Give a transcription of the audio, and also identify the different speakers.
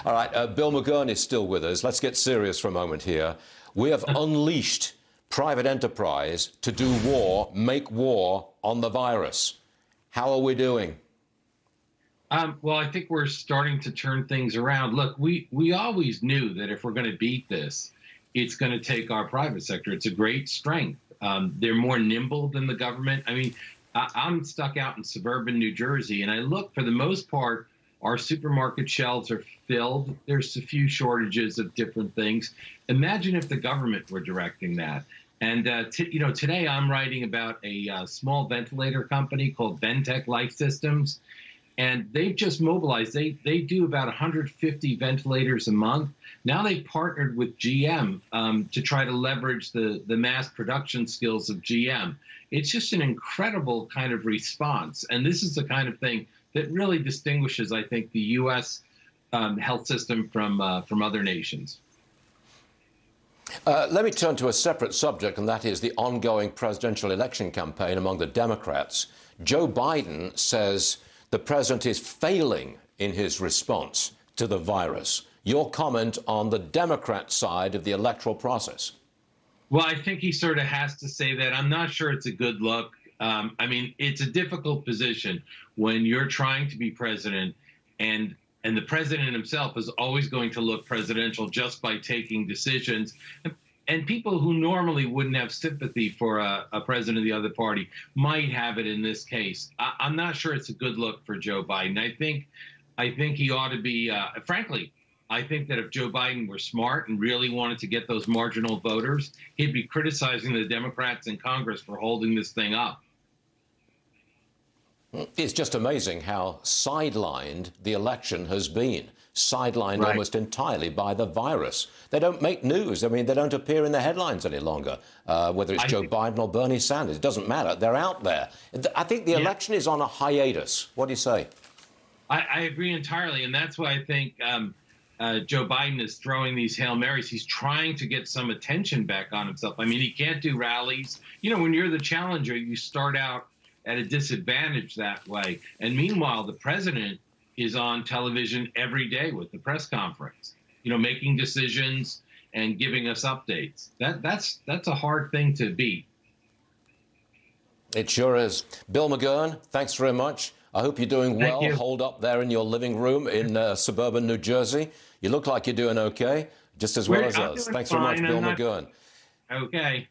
Speaker 1: All right, Bill McGurn is still with us. Let's get serious for a moment here. We have unleashed private enterprise to do war, make war on the virus. How are we doing?
Speaker 2: Well, I think we're starting to turn things around. Look, we always knew that if we're going to beat this, it's going to take our private sector. It's a great strength. They're more nimble than the government. I mean, I'm stuck out in suburban New Jersey, and I look, for the most part, our supermarket shelves are filled. There's a few shortages of different things. Imagine if the government were directing that. And today I'm writing about a small ventilator company called Ventec Life Systems, and they've just mobilized. They do about 150 ventilators a month. Now they've partnered with GM to try to leverage the mass production skills of GM. It's just an incredible kind of response, and this is the kind of thing that really distinguishes, I think, the U.S. Health system from other nations.
Speaker 1: Let me turn to a separate subject, and that is the ongoing presidential election campaign among the Democrats. Joe Biden says the president is failing in his response to the virus. Your comment on the Democrat side of the electoral process?
Speaker 2: Well, I think he sort of has to say that. I'm not sure it's a good look. I mean, it's a difficult position when you're trying to be president, and the president himself is always going to look presidential just by taking decisions. And people who normally wouldn't have sympathy for a president of the other party might have it in this case. I'm not sure it's a good look for Joe Biden. I think he ought to be, frankly, I think that if Joe Biden were smart and really wanted to get those marginal voters, he'd be criticizing the Democrats in Congress for holding this thing up.
Speaker 1: It's just amazing how sidelined the election has been. Sidelined almost entirely by the virus. They don't make news. I mean, they don't appear in the headlines any longer, whether it's Joe Biden or Bernie Sanders. It doesn't matter. They're out there. I think the election is on a hiatus. What do you say?
Speaker 2: I agree entirely, and that's why I think Joe Biden is throwing these Hail Marys. He's trying to get some attention back on himself. I mean, he can't do rallies. You know, when you're the challenger, you start out at a disadvantage that way. And meanwhile, the president is on television every day with the press conference, you know, making decisions and giving us updates. That's a hard thing to beat.
Speaker 1: It sure is. Bill McGurn, thanks very much. I hope you're doing well.
Speaker 2: Thank you.
Speaker 1: Holed up there in your living room in suburban New Jersey. You look like you're doing okay, just as well as us. Thanks very much, Bill McGurn.
Speaker 2: Okay.